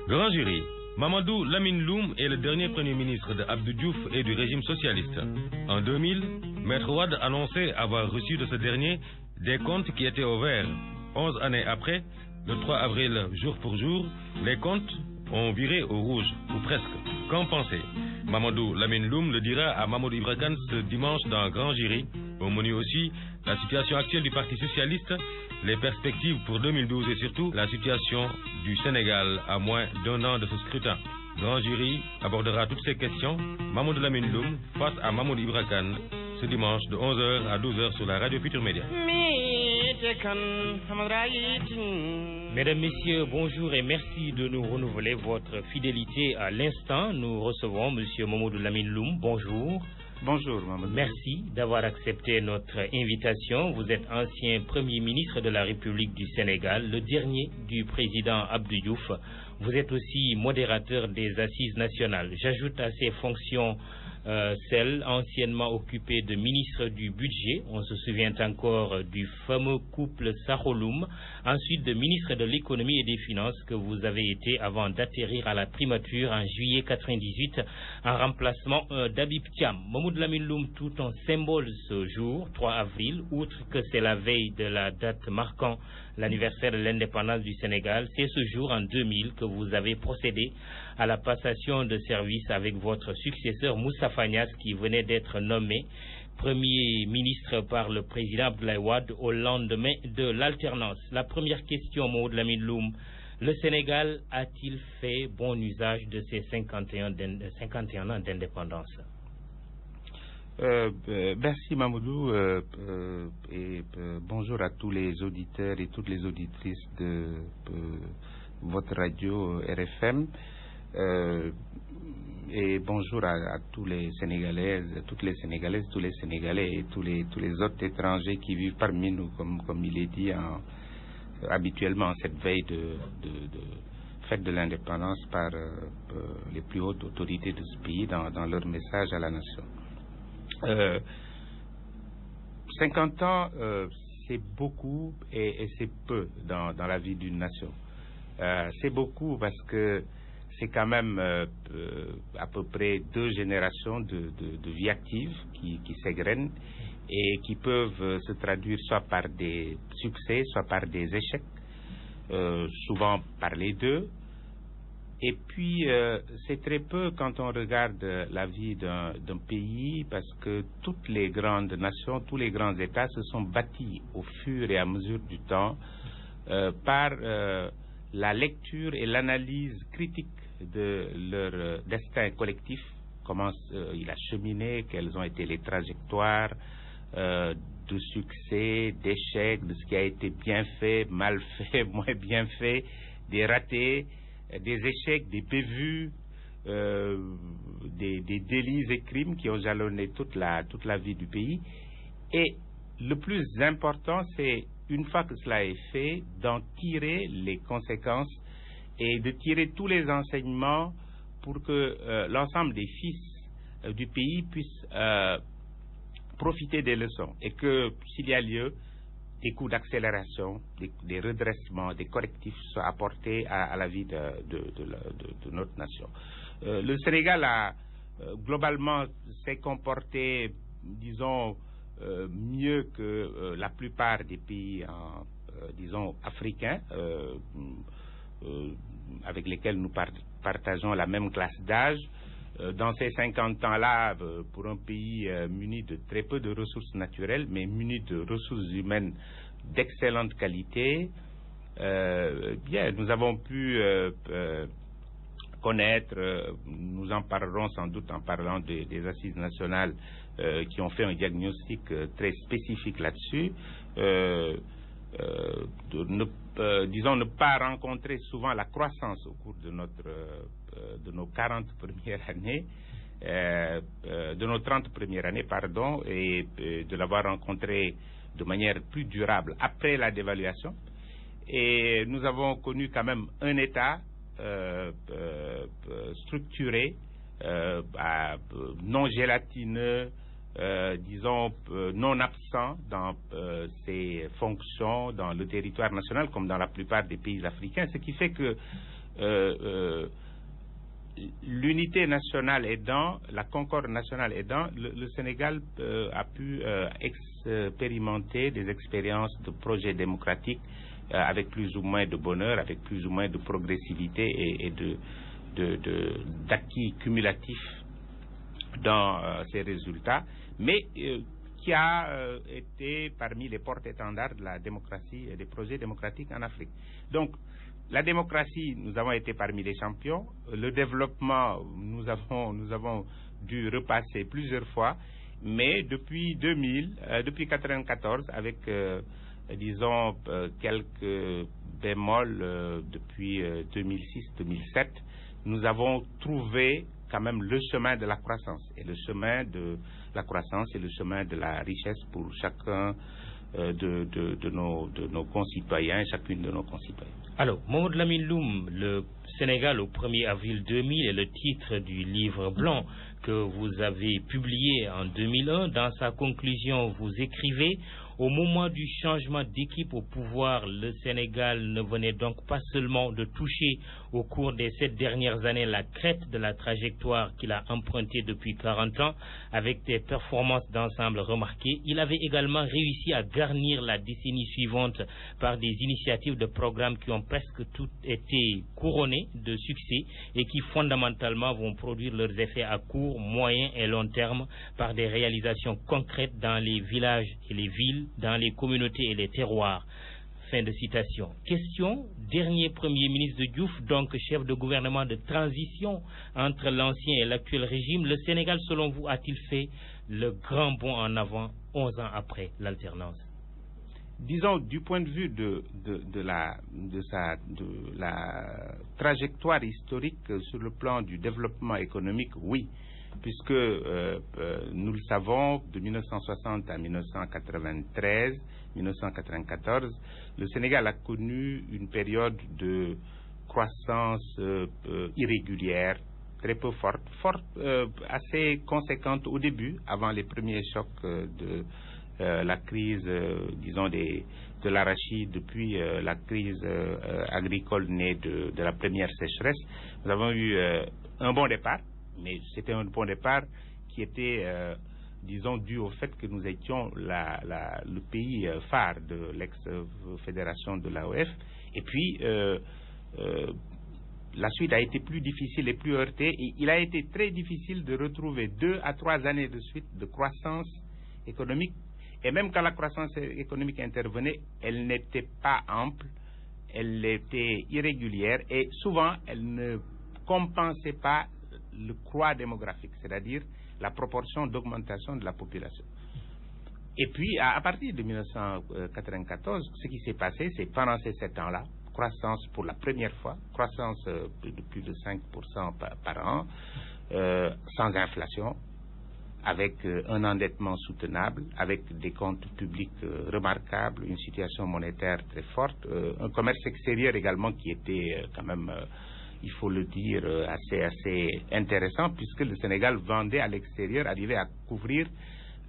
Grand jury. Mamadou Lamine Loum est le dernier premier ministre de Abdou Diouf et du régime socialiste. En 2000, Maître Wade annonçait avoir reçu de ce dernier des comptes qui étaient au vert. 11 années après, le 3 avril, jour pour jour, les comptes ont viré au rouge, ou presque. Qu'en pensez? Mamadou Lamine Loum le dira à Mamadou Ibra Kane ce dimanche dans Grand Jury. Au menu aussi, la situation actuelle du Parti socialiste, les perspectives pour 2012 et surtout la situation du Sénégal à moins d'un an de ce scrutin. Grand Jury abordera toutes ces questions. Mamadou Lamine Loum face à Mamadou Ibra Kane ce dimanche de 11h à 12h sur la radio Futur Média. Mesdames, Messieurs, bonjour et merci de nous renouveler votre fidélité à l'instant. Nous recevons M. Mamadou Lamine Loum. Bonjour. Bonjour, Mamadou. Merci d'avoir accepté notre invitation. Vous êtes ancien Premier ministre de la République du Sénégal, le dernier du président Abdou Diouf. Vous êtes aussi modérateur des Assises nationales. J'ajoute à ces fonctions celle anciennement occupée de ministre du budget, on se souvient encore du fameux couple Saroloum, ensuite de ministre de l'économie et des finances que vous avez été avant d'atterrir à la primature en juillet 98 en remplacement d'Habib Thiam. Mamadou Lamine Loum, tout un symbole ce jour, 3 avril, outre que c'est la veille de la date marquant l'anniversaire de l'indépendance du Sénégal, c'est ce jour en 2000 que vous avez procédé à la passation de service avec votre successeur Moustapha Niasse qui venait d'être nommé Premier ministre par le président Abdoulaye Wade au lendemain de l'alternance. La première question, Mamadou Lamine Loum, le Sénégal a-t-il fait bon usage de ses 51 ans d'indépendance? Merci Mamadou et bonjour à tous les auditeurs et toutes les auditrices de votre radio RFM et bonjour à tous les Sénégalaises, toutes les Sénégalaises, tous les Sénégalais et tous les autres étrangers qui vivent parmi nous, comme il est dit habituellement en cette veille de fête de l'indépendance par les plus hautes autorités de ce pays dans leur message à la nation. 50 ans, c'est beaucoup et c'est peu dans la vie d'une nation. C'est beaucoup parce que c'est quand même à peu près 2 générations de vie active qui s'égrènent et qui peuvent se traduire soit par des succès, soit par des échecs, souvent par les deux. Et puis, c'est très peu quand on regarde la vie d'un pays parce que toutes les grandes nations, tous les grands États se sont bâtis au fur et à mesure du temps par la lecture et l'analyse critique de leur destin collectif, comment il a cheminé, quelles ont été les trajectoires de succès, d'échecs, de ce qui a été bien fait, mal fait, moins bien fait, des ratés, des échecs, des bévues, des délits et crimes qui ont jalonné toute la vie du pays. Et le plus important, c'est, une fois que cela est fait, d'en tirer les conséquences et de tirer tous les enseignements pour que l'ensemble des fils du pays puissent profiter des leçons et que, s'il y a lieu, des coups d'accélération, des redressements, des correctifs soient apportés à la vie de notre nation. Le Sénégal a globalement s'est comporté, disons, mieux que la plupart des pays, disons, africains, avec lesquels nous partageons la même classe d'âge. Dans ces 50 ans-là, pour un pays muni de très peu de ressources naturelles, mais muni de ressources humaines d'excellente qualité, bien, nous avons pu connaître, nous en parlerons sans doute en parlant des assises nationales qui ont fait un diagnostic très spécifique là-dessus, disons ne pas rencontrer souvent la croissance au cours de nos 40 premières années, de nos 30 premières années, pardon, et de l'avoir rencontré de manière plus durable après la dévaluation. Et nous avons connu quand même un État structuré, non gélatineux, disons non absent dans ses fonctions dans le territoire national comme dans la plupart des pays africains, ce qui fait que l'unité nationale aidant, la concorde nationale aidant, le Sénégal a pu expérimenter des expériences de projets démocratiques avec plus ou moins de bonheur, avec plus ou moins de progressivité et d'acquis cumulatifs dans ces résultats, mais qui a été parmi les porte-étendards de la démocratie et des projets démocratiques en Afrique. Donc, la démocratie, nous avons été parmi les champions. Le développement, nous avons dû repasser plusieurs fois, mais depuis 1994, avec, disons, quelques bémols depuis 2006-2007, nous avons trouvé quand même le chemin de la croissance. Et le chemin de la croissance est le chemin de la richesse pour chacun de nos concitoyens, chacune de nos concitoyens. Alors, Mamadou Lamine Loum, le Sénégal au 1er avril 2000 est le titre du livre blanc que vous avez publié en 2001. Dans sa conclusion, vous écrivez: au moment du changement d'équipe au pouvoir, le Sénégal ne venait donc pas seulement de toucher au cours des 7 dernières années la crête de la trajectoire qu'il a empruntée depuis 40 ans avec des performances d'ensemble remarquées. Il avait également réussi à garnir la décennie suivante par des initiatives de programmes qui ont presque toutes été couronnées de succès et qui fondamentalement vont produire leurs effets à court, moyen et long terme par des réalisations concrètes dans les villages et les villes, dans les communautés et les terroirs. Fin de citation. Question: dernier Premier ministre de Diouf, donc chef de gouvernement de transition entre l'ancien et l'actuel régime, le Sénégal, selon vous, a-t-il fait le grand bond en avant 11 ans après l'alternance? Disons, du point de vue de la trajectoire historique sur le plan du développement économique, oui. Puisque nous le savons, de 1960 à 1994, le Sénégal a connu une période de croissance irrégulière, très peu forte, assez conséquente au début, avant les premiers chocs de la crise, disons, de l'arachide, depuis la crise agricole née de la première sécheresse. Nous avons eu un bon départ. Mais c'était un bon départ qui était, disons, dû au fait que nous étions le pays phare de l'ex-fédération de l'AOF. Et puis, la suite a été plus difficile et plus heurtée. Et il a été très difficile de retrouver 2 à 3 années de suite de croissance économique. Et même quand la croissance économique intervenait, elle n'était pas ample, elle était irrégulière et souvent, elle ne compensait pas le croît démographique, c'est-à-dire la proportion d'augmentation de la population. Et puis, à partir de 1994, ce qui s'est passé, c'est pendant ces 7 ans-là, croissance pour la première fois, croissance de plus de 5% par an, sans inflation, avec un endettement soutenable, avec des comptes publics remarquables, une situation monétaire très forte, un commerce extérieur également qui était quand même... il faut le dire, assez intéressant, puisque le Sénégal vendait à l'extérieur, arrivait à couvrir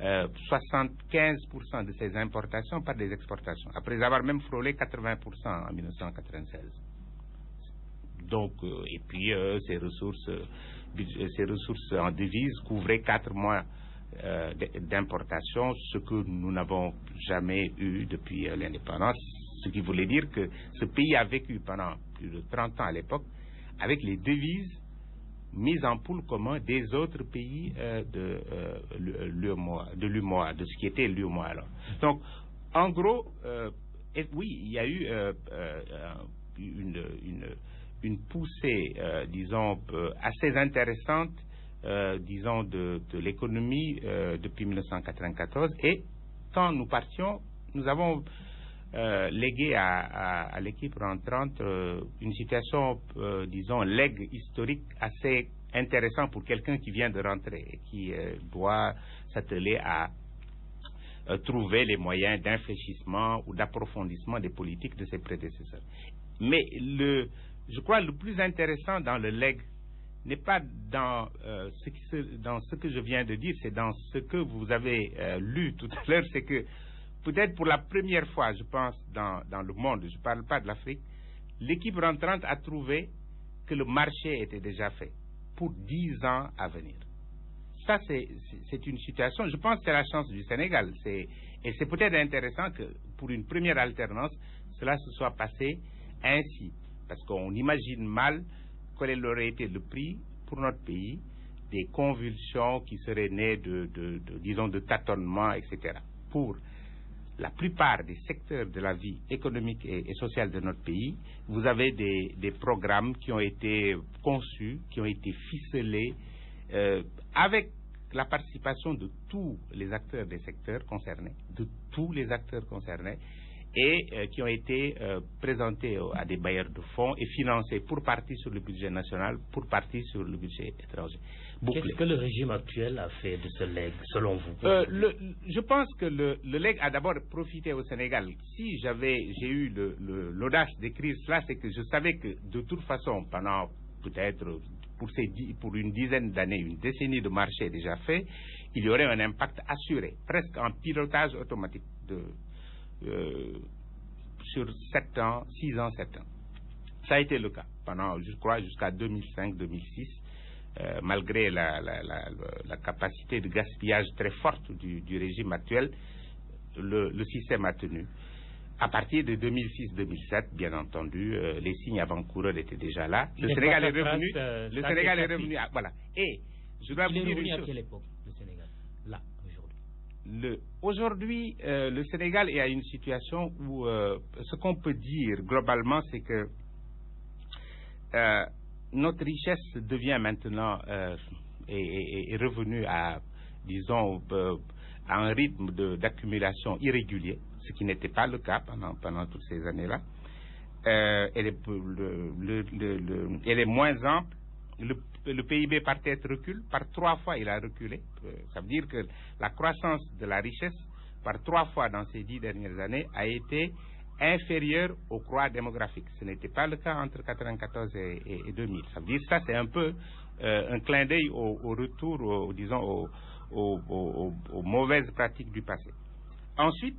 75% de ses importations par des exportations, après avoir même frôlé 80% en 1996. Donc, et puis ces ressources en devises couvraient 4 mois d'importation, ce que nous n'avons jamais eu depuis l'indépendance, ce qui voulait dire que ce pays a vécu pendant plus de 30 ans à l'époque avec les devises mises en poule commun des autres pays de l'UEMOA, de ce qui était l'UEMOA alors. Donc, en gros, oui, il y a eu une poussée, disons, assez intéressante, disons, de l'économie depuis 1994. Et quand nous partions, nous avons légué à l'équipe rentrante une situation, disons, legs historique assez intéressant pour quelqu'un qui vient de rentrer et qui doit s'atteler à trouver les moyens d'infléchissement ou d'approfondissement des politiques de ses prédécesseurs. Mais je crois le plus intéressant dans le leg n'est pas dans ce que je viens de dire, c'est dans ce que vous avez lu tout à l'heure, c'est que peut-être pour la première fois, je pense, dans le monde, je ne parle pas de l'Afrique, l'équipe rentrante a trouvé que le marché était déjà fait pour 10 ans à venir. Ça, c'est une situation, je pense que c'est la chance du Sénégal. Et c'est peut-être intéressant que pour une première alternance, cela se soit passé ainsi. Parce qu'on imagine mal quel aurait été le prix pour notre pays des convulsions qui seraient nées disons, de tâtonnements, etc. Pour la plupart des secteurs de la vie économique et sociale de notre pays, vous avez des programmes qui ont été conçus, qui ont été ficelés, avec la participation de tous les acteurs des secteurs concernés, et qui ont été présentés à des bailleurs de fonds et financés pour partie sur le budget national, pour partie sur le budget étranger. Qu'est-ce que le régime actuel a fait de ce legs, selon vous? Je pense que le legs a d'abord profité au Sénégal. Si j'ai eu l'audace d'écrire cela, c'est que je savais que de toute façon, pendant peut-être pour une dizaine d'années, une décennie de marché déjà fait, il y aurait un impact assuré, presque en pilotage automatique sur 7 ans, 6 ans, 7 ans. Ça a été le cas pendant, je crois, jusqu'à 2005-2006, malgré la capacité de gaspillage très forte du régime actuel, le système a tenu. À partir de 2006-2007, bien entendu, les signes avant-coureurs étaient déjà là. Le Sénégal est revenu. Voilà. Et je dois vous dire une chose. À quelle époque, le Sénégal, là, aujourd'hui? Aujourd'hui, le Sénégal est à une situation où ce qu'on peut dire globalement, c'est que notre richesse devient maintenant est revenue à, disons, à un rythme d'accumulation irrégulier, ce qui n'était pas le cas pendant toutes ces années-là. Elle est moins ample. Le PIB par tête recule. Par 3 fois, il a reculé. Ça veut dire que la croissance de la richesse, par 3 fois dans ces 10 dernières années, a été inférieure au croît démographique. Ce n'était pas le cas entre 1994 et 2000. Ça veut dire que ça, c'est un peu un clin d'œil au retour, disons, aux mauvaises pratiques du passé. Ensuite,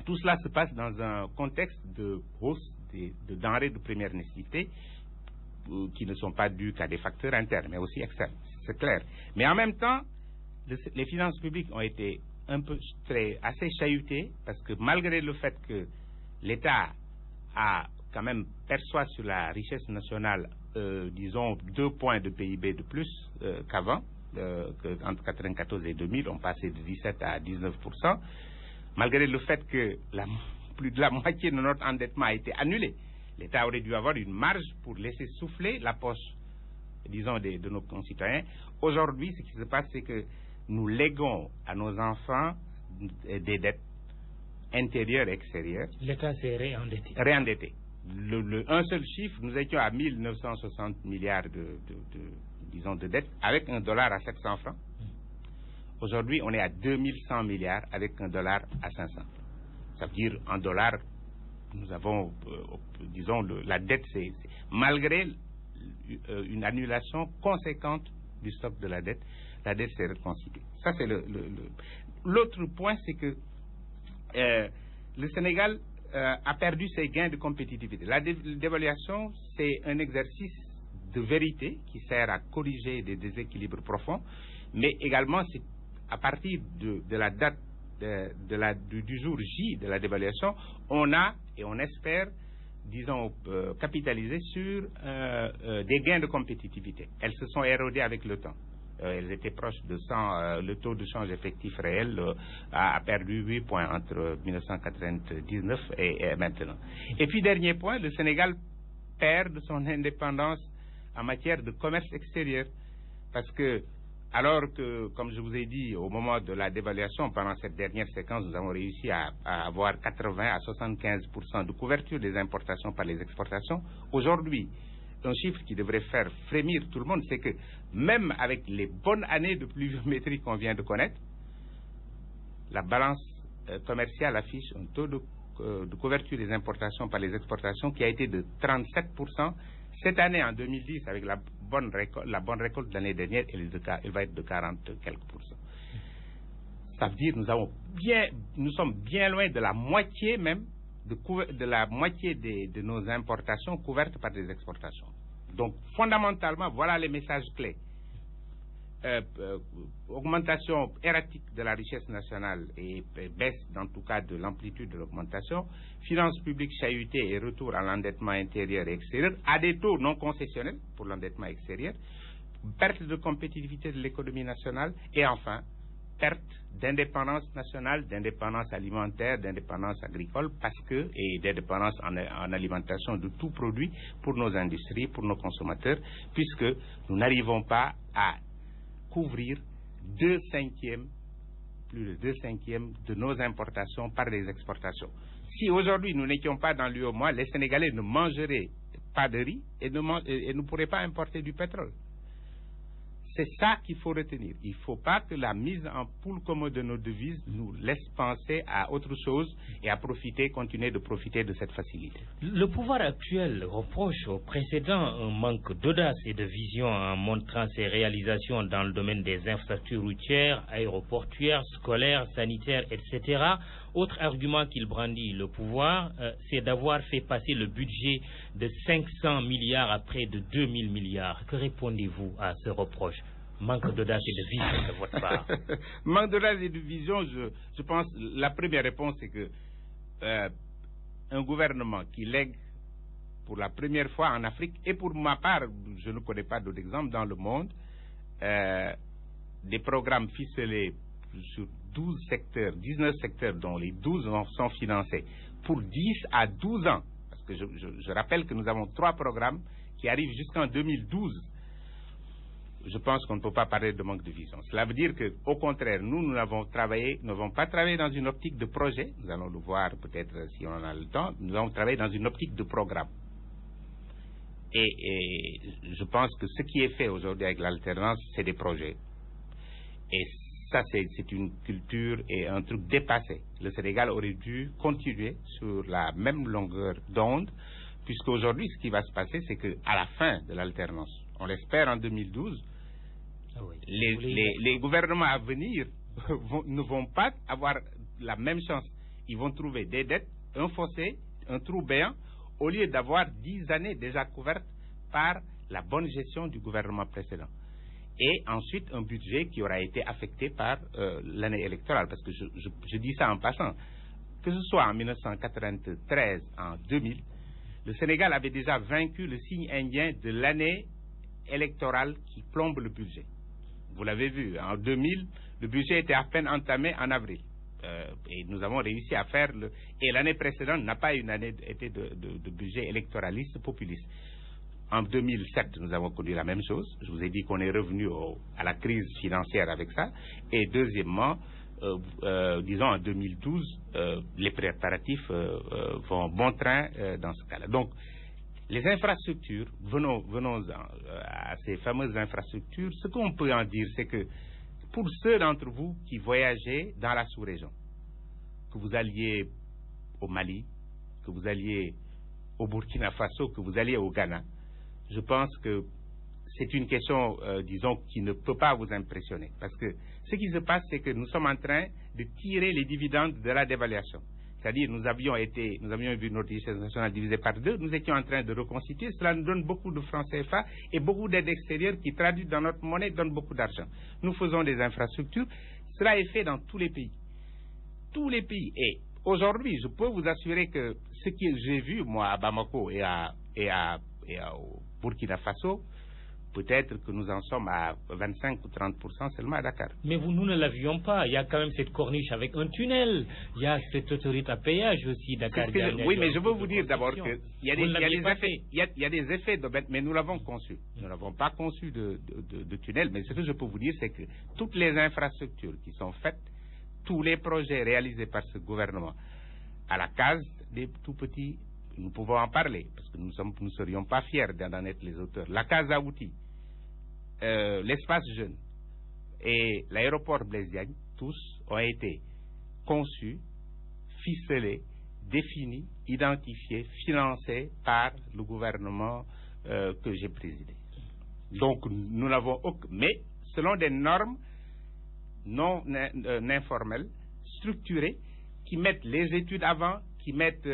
tout cela se passe dans un contexte de hausse de denrées de première nécessité qui ne sont pas dus qu'à des facteurs internes, mais aussi externes. C'est clair. Mais en même temps, les finances publiques ont été assez chahutées parce que malgré le fait que l'État a quand même perçoit sur la richesse nationale, disons, 2 points de PIB de plus qu'avant, entre 1994 et 2000, on passait de 17 à 19%, malgré le fait que plus de la moitié de notre endettement a été annulé. L'État aurait dû avoir une marge pour laisser souffler la poche, disons, de nos concitoyens. Aujourd'hui, ce qui se passe, c'est que nous léguons à nos enfants des dettes intérieures et extérieures. L'État s'est réendetté. Un seul chiffre, nous étions à 1960 milliards de dettes avec $1 à 700 francs. Aujourd'hui, on est à 2100 milliards avec $1 à 500. Ça veut dire en dollars, nous avons, disons, la dette, c'est malgré une annulation conséquente du stock de la dette s'est reconstituée. Ça, c'est l'autre point, c'est que le Sénégal a perdu ses gains de compétitivité. La dévaluation, c'est un exercice de vérité qui sert à corriger des déséquilibres profonds, mais également, c'est à partir de la date du jour J de la dévaluation, on a et on espère, disons, capitaliser sur des gains de compétitivité. Elles se sont érodées avec le temps. Elles étaient proches de 100, le taux de change effectif réel a perdu 8 points entre 1999 et maintenant. Et puis, dernier point, le Sénégal perd de son indépendance en matière de commerce extérieur. Parce que, alors que, comme je vous ai dit, au moment de la dévaluation, pendant cette dernière séquence, nous avons réussi à avoir 80 à 75% de couverture des importations par les exportations. Aujourd'hui, un chiffre qui devrait faire frémir tout le monde, c'est que même avec les bonnes années de pluviométrie qu'on vient de connaître, la balance commerciale affiche un taux de couverture des importations par les exportations qui a été de 37%. Cette année, en 2010, avec la bonne récolte de l'année dernière, elle va être de 40 quelques pourcents. Ça veut dire que nous sommes bien loin de la moitié même de la moitié de nos importations couvertes par des exportations. Donc, fondamentalement, voilà les messages clés. Augmentation erratique de la richesse nationale et baisse, dans tout cas, de l'amplitude de l'augmentation. Finances publiques chahutées et retour à l'endettement intérieur et extérieur à des taux non concessionnels pour l'endettement extérieur. Perte de compétitivité de l'économie nationale et enfin, perte d'indépendance nationale, d'indépendance alimentaire, d'indépendance agricole et d'indépendance en alimentation de tout produit pour nos industries, pour nos consommateurs, puisque nous n'arrivons pas à couvrir plus de 2/5 de nos importations par les exportations. Si aujourd'hui nous n'étions pas dans l'UEMOA, les Sénégalais ne mangeraient pas de riz et ne pourraient pas importer du pétrole. C'est ça qu'il faut retenir. Il ne faut pas que la mise en pool commun de nos devises nous laisse penser à autre chose et à continuer de profiter de cette facilité. Le pouvoir actuel reproche au précédent un manque d'audace et de vision en montrant ses réalisations dans le domaine des infrastructures routières, aéroportuaires, scolaires, sanitaires, etc. Autre argument qu'il brandit, le pouvoir, c'est d'avoir fait passer le budget de 500 milliards à près de 2000 milliards. Que répondez-vous à ce reproche? Manque d'audace et de vision de votre part. Manque d'audace et de vision, je pense, la première réponse, c'est que un gouvernement qui lègue pour la première fois en Afrique, et pour ma part, je ne connais pas d'autres exemples dans le monde, des programmes ficelés sur 19 secteurs dont les 12 sont financés pour 10 à 12 ans. Parce que je rappelle que nous avons 3 programmes qui arrivent jusqu'en 2012. Je pense qu'on ne peut pas parler de manque de vision. Cela veut dire qu'au contraire, nous n'avons pas travaillé dans une optique de projet. Nous allons le voir peut-être si on en a le temps. Nous avons travaillé dans une optique de programme. Et je pense que ce qui est fait aujourd'hui avec l'alternance, c'est des projets. Et ça, c'est une culture et un truc dépassé. Le Sénégal aurait dû continuer sur la même longueur d'onde, puisqu'aujourd'hui, ce qui va se passer, c'est qu'à la fin de l'alternance, on l'espère en 2012, les gouvernements à venir ne vont pas avoir la même chance. Ils vont trouver des dettes, un fossé, un trou béant, au lieu d'avoir 10 années déjà couvertes par la bonne gestion du gouvernement précédent. Et ensuite, un budget qui aura été affecté par l'année électorale. Parce que je dis ça en passant. Que ce soit en 1993, en 2000, le Sénégal avait déjà vaincu le signe indien de l'année électorale qui plombe le budget. Vous l'avez vu, en 2000, le budget était à peine entamé en avril. Et nous avons réussi à faire et l'année précédente n'a pas été une année de budget électoraliste populiste. En 2007, nous avons connu la même chose. Je vous ai dit qu'on est revenu à la crise financière avec ça. Et deuxièmement, disons en 2012, les préparatifs vont bon train dans ce cas-là. Donc, les infrastructures, venons à ces fameuses infrastructures. Ce qu'on peut en dire, c'est que pour ceux d'entre vous qui voyagez dans la sous-région, que vous alliez au Mali, que vous alliez au Burkina Faso, que vous alliez au Ghana, je pense que c'est une question, disons, qui ne peut pas vous impressionner. Parce que ce qui se passe, c'est que nous sommes en train de tirer les dividendes de la dévaluation. C'est-à-dire, nous avions vu notre richesse nationale divisée par 2, nous étions en train de reconstituer. Cela nous donne beaucoup de francs CFA et beaucoup d'aides extérieures qui, traduites dans notre monnaie, donnent beaucoup d'argent. Nous faisons des infrastructures. Cela est fait dans tous les pays. Tous les pays. Et aujourd'hui, je peux vous assurer que ce que j'ai vu, moi, à Bamako et au Burkina Faso, peut-être que nous en sommes à 25 ou 30% seulement à Dakar. Mais nous ne l'avions pas. Il y a quand même cette corniche avec un tunnel. Il y a cette autorité à péage aussi, Dakar. Oui, mais je veux vous dire d'abord qu'il y a des effets d'aubaine, mais nous l'avons conçu. Nous n'avons pas conçu de tunnel, mais ce que je peux vous dire, c'est que toutes les infrastructures qui sont faites, tous les projets réalisés par ce gouvernement, à la case des tout petits, nous pouvons en parler, parce que nous ne serions pas fiers d'en être les auteurs. La case à outils, l'espace jeune et l'aéroport Blaise Diagne, tous ont été conçus, ficelés, définis, identifiés, financés par le gouvernement que j'ai présidé. Donc nous n'avons aucun, mais selon des normes non informelles, structurées, qui mettent les études avant, qui mettent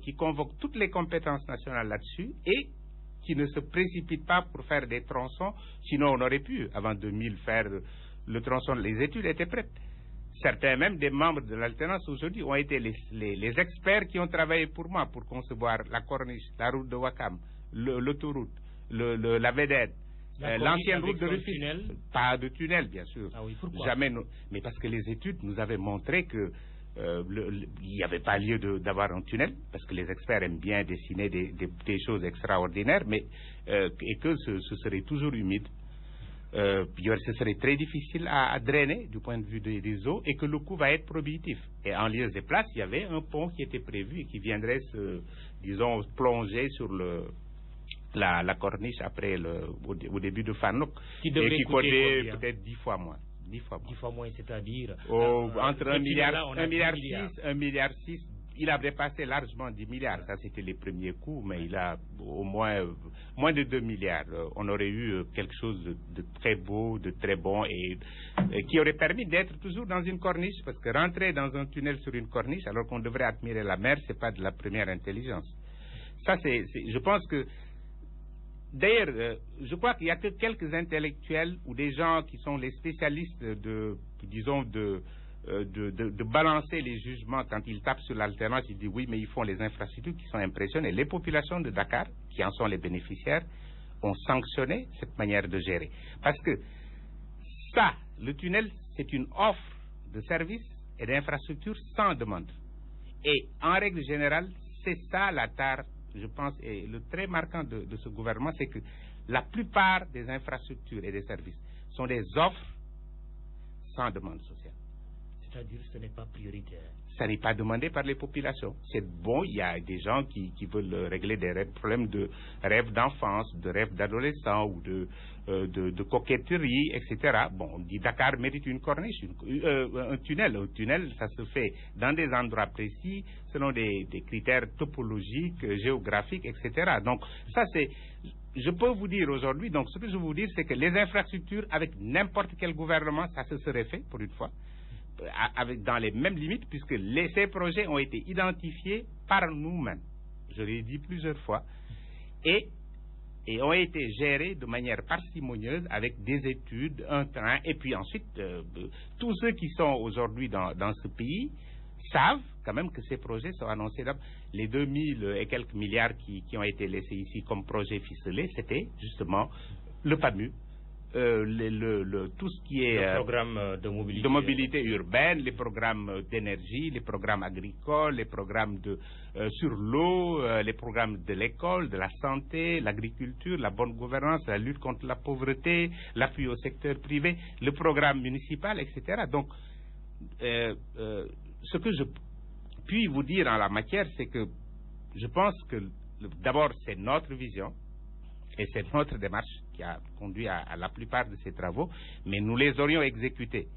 qui convoquent toutes les compétences nationales là-dessus et qui ne se précipitent pas pour faire des tronçons. Sinon, on aurait pu, avant 2000, faire le tronçon. Les études étaient prêtes. Certains, même des membres de l'alternance aujourd'hui, ont été les experts qui ont travaillé pour moi pour concevoir la corniche, la route de Ouakam, l'autoroute, la vedette, l'ancienne route de Rufisque. Pas de tunnel, bien sûr. Ah oui, pourquoi? Jamais. Mais parce que les études nous avaient montré que il n'y avait pas lieu d'avoir un tunnel, parce que les experts aiment bien dessiner des choses extraordinaires, mais et que ce serait toujours humide. Ce serait très difficile à drainer du point de vue des eaux et que le coût va être prohibitif. Et en lieu et place, il y avait un pont qui était prévu et qui viendrait plonger sur la corniche après au début de Fanok et qui coûtait peut-être 10 fois moins. 10 fois moins, c'est-à-dire entre 1,6 milliard, il a dépassé largement 10 milliards. Ça, c'était les premiers coûts, mais il a au moins de 2 milliards. On aurait eu quelque chose de très beau, de très bon et qui aurait permis d'être toujours dans une corniche, parce que rentrer dans un tunnel sur une corniche alors qu'on devrait admirer la mer, c'est pas de la première intelligence. Ça, je pense que d'ailleurs, je crois qu'il n'y a que quelques intellectuels ou des gens qui sont les spécialistes de balancer les jugements quand ils tapent sur l'alternance. Ils disent oui, mais ils font les infrastructures qui sont impressionnantes. Les populations de Dakar, qui en sont les bénéficiaires, ont sanctionné cette manière de gérer. Parce que ça, le tunnel, c'est une offre de services et d'infrastructures sans demande. Et en règle générale, c'est ça la tare, je pense, et le trait marquant de ce gouvernement, c'est que la plupart des infrastructures et des services sont des offres sans demande sociale. C'est-à-dire que ce n'est pas prioritaire. Ça n'est pas demandé par les populations. C'est bon, il y a des gens qui veulent régler des problèmes de rêves d'enfance, de rêves d'adolescents ou de coquetterie, etc. Bon, on dit Dakar mérite une corniche, un tunnel. Un tunnel, ça se fait dans des endroits précis, selon des critères topologiques, géographiques, etc. Donc, ça c'est... Je peux vous dire aujourd'hui, donc ce que je veux vous dire, c'est que les infrastructures, avec n'importe quel gouvernement, ça se serait fait, pour une fois, dans les mêmes limites, puisque ces projets ont été identifiés par nous-mêmes, je l'ai dit plusieurs fois, et ont été gérés de manière parcimonieuse avec des études, un train, et puis ensuite, tous ceux qui sont aujourd'hui dans ce pays savent quand même que ces projets sont annoncés. Les 2000 et quelques milliards qui ont été laissés ici comme projet ficelé, c'était justement le PAMU, tout ce qui est le programme de mobilité urbaine, les programmes d'énergie, les programmes agricoles, les programmes sur l'eau, les programmes de l'école, de la santé, l'agriculture, la bonne gouvernance, la lutte contre la pauvreté, l'appui au secteur privé, le programme municipal, etc. Donc, ce que je puis vous dire en la matière, c'est que je pense que d'abord c'est notre vision et c'est notre démarche qui a conduit à la plupart de ces travaux, mais nous les aurions exécutés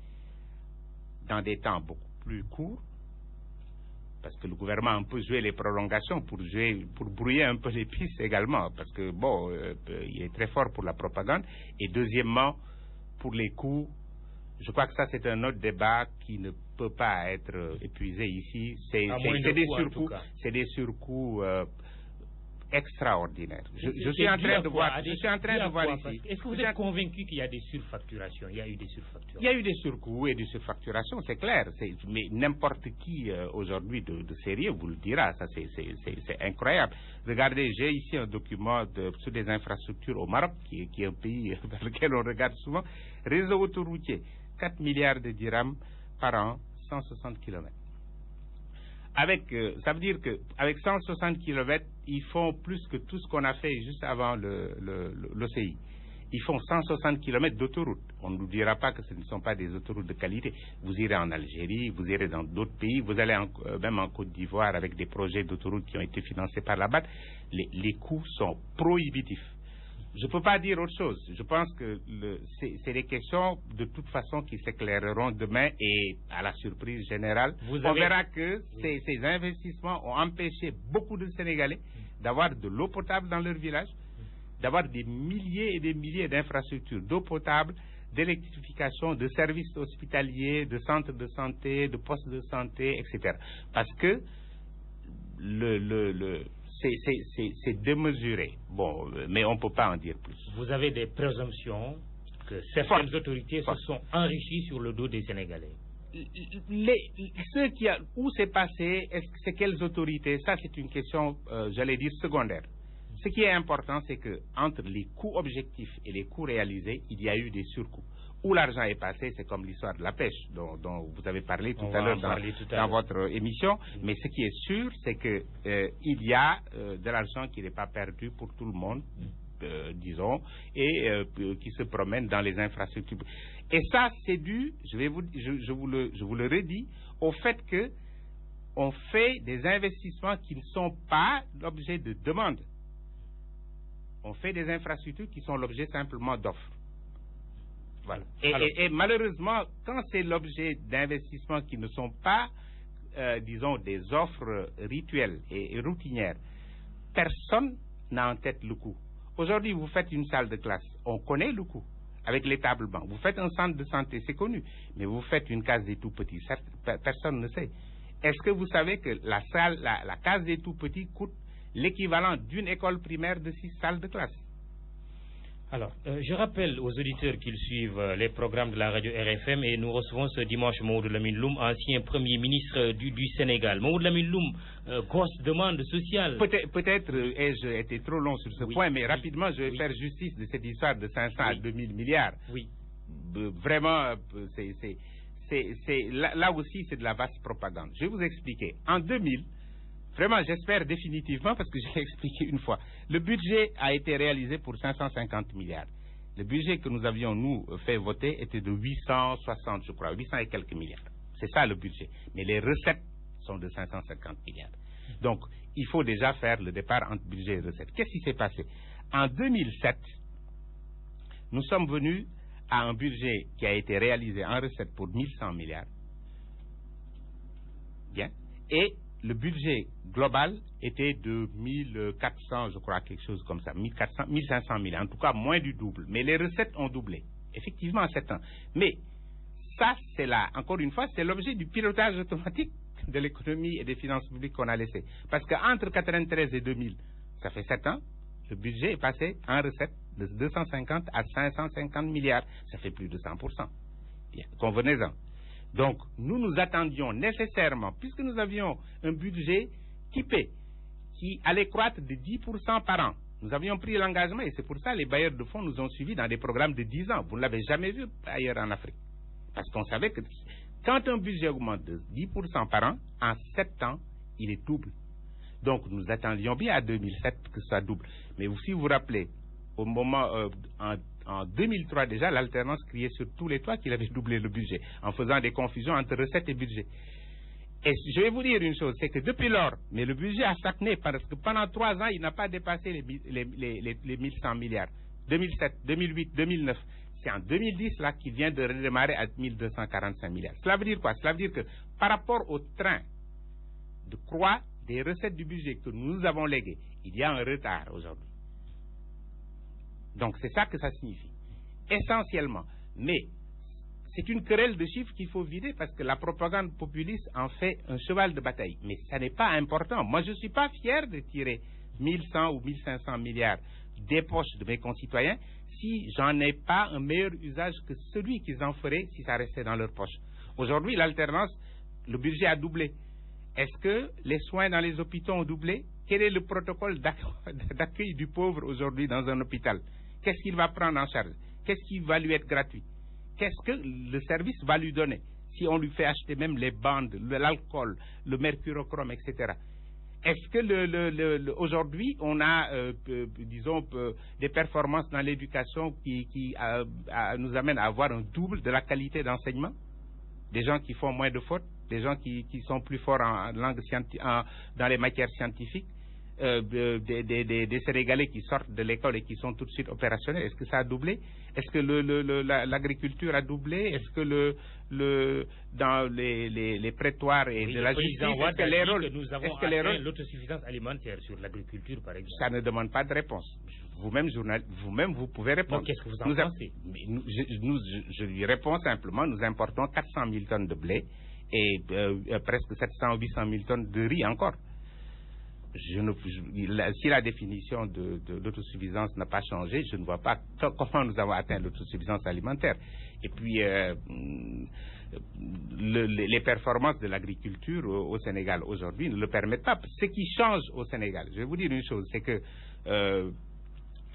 dans des temps beaucoup plus courts, parce que le gouvernement a un peu joué les prolongations pour brouiller un peu les pistes également, parce que bon, il est très fort pour la propagande, et deuxièmement, pour les coûts. Je crois que ça, c'est un autre débat qui ne peut pas être épuisé ici. C'est des surcoûts extraordinaires. Je suis en train de voir ici. Est-ce que vous êtes convaincu qu'il y a des surfacturations? Il y a eu des surfacturations. Il y a eu des surcoûts et des surfacturations, c'est clair. Mais n'importe qui aujourd'hui de sérieux vous le dira. Ça, c'est incroyable. Regardez, j'ai ici un document sur des infrastructures au Maroc, qui est un pays vers lequel on regarde souvent. Réseau autoroutier, 4 milliards de dirhams par an, 160 km. Ça veut dire qu'avec 160 km, ils font plus que tout ce qu'on a fait juste avant l'OCI. Ils font 160 km d'autoroute. On ne nous dira pas que ce ne sont pas des autoroutes de qualité. Vous irez en Algérie, vous irez dans d'autres pays, vous allez même en Côte d'Ivoire avec des projets d'autoroute qui ont été financés par la BAD. Les coûts sont prohibitifs. Je ne peux pas dire autre chose. Je pense que c'est des questions de toute façon qui s'éclaireront demain et à la surprise générale, on verra que ces investissements ont empêché beaucoup de Sénégalais d'avoir de l'eau potable dans leur village, d'avoir des milliers et des milliers d'infrastructures d'eau potable, d'électrification, de services hospitaliers, de centres de santé, de postes de santé, etc. Parce que c'est démesuré. Bon, mais on ne peut pas en dire plus. Vous avez des présomptions que certaines autorités se sont enrichies sur le dos des Sénégalais. Où c'est passé, c'est quelles autorités? Ça, c'est une question, j'allais dire, secondaire. Ce qui est important, c'est que entre les coûts objectifs et les coûts réalisés, il y a eu des surcoûts. Où l'argent est passé, c'est comme l'histoire de la pêche dont vous avez parlé tout à l'heure dans votre émission. Mais ce qui est sûr, c'est que il y a de l'argent qui n'est pas perdu pour tout le monde, disons, et qui se promène dans les infrastructures. Et ça, c'est dû, je vous le redis, au fait que on fait des investissements qui ne sont pas l'objet de demande. On fait des infrastructures qui sont l'objet simplement d'offres. Voilà. Et malheureusement, quand c'est l'objet d'investissements qui ne sont pas, disons, des offres rituelles et routinières, personne n'a en tête le coût. Aujourd'hui, vous faites une salle de classe, on connaît le coût, avec les tables bancs. Vous faites un centre de santé, c'est connu, mais vous faites une case des tout-petits, personne ne sait. Est-ce que vous savez que la case des tout-petits coûte l'équivalent d'une école primaire de 6 salles de classe? Alors, je rappelle aux auditeurs qu'ils suivent les programmes de la radio RFM et nous recevons ce dimanche Mamadou Lamine Loum, ancien Premier ministre du Sénégal. Mamadou Lamine Loum, grosse demande sociale. Peut-être ai-je été trop long sur ce point, mais rapidement, je vais faire justice de cette histoire de 500 à 2000 milliards. Oui. Vraiment, là aussi, c'est de la vaste propagande. Je vais vous expliquer. En 2000, vraiment, j'espère définitivement, parce que j'ai expliqué une fois, le budget a été réalisé pour 550 milliards. Le budget que nous avions, nous, fait voter était de 860, je crois, 800 et quelques milliards. C'est ça le budget. Mais les recettes sont de 550 milliards. Donc, il faut déjà faire le départ entre budget et recettes. Qu'est-ce qui s'est passé? En 2007, nous sommes venus à un budget qui a été réalisé en recettes pour 1100 milliards. Bien. Et le budget global était de 1400, je crois, quelque chose comme ça, 1500 milliards, en tout cas moins du double. Mais les recettes ont doublé, effectivement, en 7 ans. Mais ça, c'est là, encore une fois, c'est l'objet du pilotage automatique de l'économie et des finances publiques qu'on a laissé. Parce qu'entre 1993 et 2000, ça fait 7 ans, le budget est passé en recettes de 250 à 550 milliards. Ça fait plus de 100%. Bien, convenez-en. Donc, nous nous attendions nécessairement, puisque nous avions un budget typé, qui allait croître de 10% par an. Nous avions pris l'engagement, et c'est pour ça que les bailleurs de fonds nous ont suivis dans des programmes de 10 ans. Vous ne l'avez jamais vu ailleurs en Afrique. Parce qu'on savait que quand un budget augmente de 10% par an, en 7 ans, il est double. Donc, nous attendions bien à 2007 que ça double. Mais si vous vous rappelez, au moment, en 2003 déjà, l'alternance criait sur tous les toits qu'il avait doublé le budget, en faisant des confusions entre recettes et budget. Et je vais vous dire une chose, c'est que depuis lors, mais le budget a stagné, parce que pendant 3 ans, il n'a pas dépassé les 1100 milliards. 2007, 2008, 2009. C'est en 2010 là qu'il vient de redémarrer à 1245 milliards. Cela veut dire quoi? Cela veut dire que par rapport au train de croix des recettes du budget que nous avons légué, il y a un retard aujourd'hui. Donc c'est ça que ça signifie, essentiellement. Mais c'est une querelle de chiffres qu'il faut vider, parce que la propagande populiste en fait un cheval de bataille. Mais ça n'est pas important. Moi, je ne suis pas fier de tirer 1100 ou 1500 milliards des poches de mes concitoyens si j'en ai pas un meilleur usage que celui qu'ils en feraient si ça restait dans leur poche. Aujourd'hui, l'alternance, le budget a doublé. Est-ce que les soins dans les hôpitaux ont doublé? Quel est le protocole d'accueil du pauvre aujourd'hui dans un hôpital? Qu'est-ce qu'il va prendre en charge? Qu'est-ce qui va lui être gratuit? Qu'est-ce que le service va lui donner si on lui fait acheter même les bandes, l'alcool, le mercurochrome, etc. Est-ce que aujourd'hui on a, disons, des performances dans l'éducation qui nous amènent à avoir un double de la qualité d'enseignement? Des gens qui font moins de fautes, des gens qui sont plus forts en langue dans les matières scientifiques, des Sénégalais qui sortent de l'école et qui sont tout de suite opérationnels. Est-ce que ça a doublé? Est-ce que l'agriculture a doublé? Est-ce que dans les prétoires et de la justice, est-ce que les rôles... nous avons atteint l'autosuffisance alimentaire sur l'agriculture, par exemple? Ça ne demande pas de réponse. vous-même, vous pouvez répondre. Qu'est-ce que vous en pensez? Je lui réponds simplement, nous importons 400 000 tonnes de blé et presque 700 ou 800 000 tonnes de riz encore. Si la définition de l'autosuffisance n'a pas changé, je ne vois pas comment nous avons atteint l'autosuffisance alimentaire. Et puis, les performances de l'agriculture au Sénégal aujourd'hui ne le permettent pas. Ce qui change au Sénégal, je vais vous dire une chose, c'est que,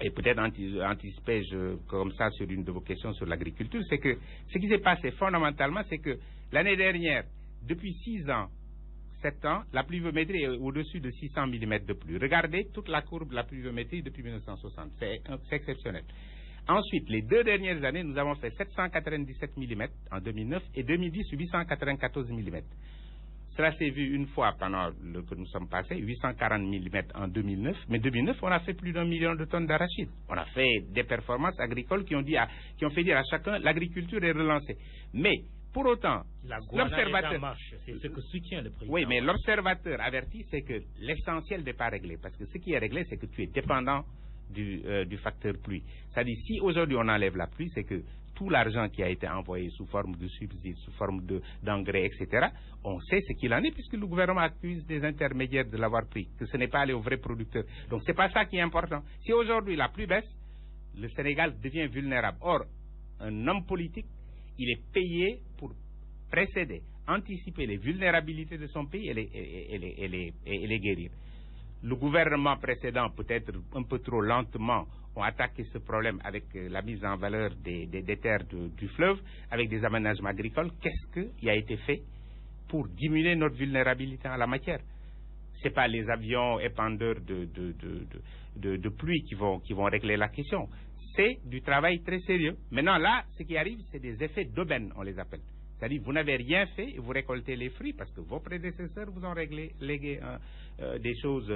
et peut-être anticipais-je comme ça sur une de vos questions sur l'agriculture, c'est que ce qui s'est passé fondamentalement, c'est que l'année dernière, depuis 6 ans, 7 ans, la pluviométrie est au-dessus de 600 mm de pluie. Regardez toute la courbe de la pluviométrie depuis 1960. C'est exceptionnel. Ensuite, les 2 dernières années, nous avons fait 797 mm en 2009 et 2010, 894 mm. Cela s'est vu une fois pendant que nous sommes passés, 840 mm en 2009. Mais 2009, on a fait plus d'1 million de tonnes d'arachides. On a fait des performances agricoles qui ont fait dire à chacun l'agriculture est relancée. Mais pour autant, l'observateur, c'est ce que soutient le président. Oui, mais l'observateur averti, c'est que l'essentiel n'est pas réglé. Parce que ce qui est réglé, c'est que tu es dépendant du facteur pluie. C'est-à-dire, si aujourd'hui on enlève la pluie, c'est que tout l'argent qui a été envoyé sous forme de subsides, sous forme d'engrais, etc., on sait ce qu'il en est, puisque le gouvernement accuse des intermédiaires de l'avoir pris, que ce n'est pas allé aux vrais producteurs. Donc, c'est pas ça qui est important. Si aujourd'hui la pluie baisse, le Sénégal devient vulnérable. Or, un homme politique, il est payé pour précéder, anticiper les vulnérabilités de son pays et les guérir. Le gouvernement précédent, peut-être un peu trop lentement, ont attaqué ce problème avec la mise en valeur des terres du fleuve, avec des aménagements agricoles. Qu'est-ce qui a été fait pour diminuer notre vulnérabilité en la matière? Ce n'est pas les avions épandeurs de pluie qui vont régler la question. C'est du travail très sérieux. Maintenant, là, ce qui arrive, c'est des effets d'aubaine, on les appelle. C'est-à-dire, vous n'avez rien fait et vous récoltez les fruits parce que vos prédécesseurs vous ont légué des choses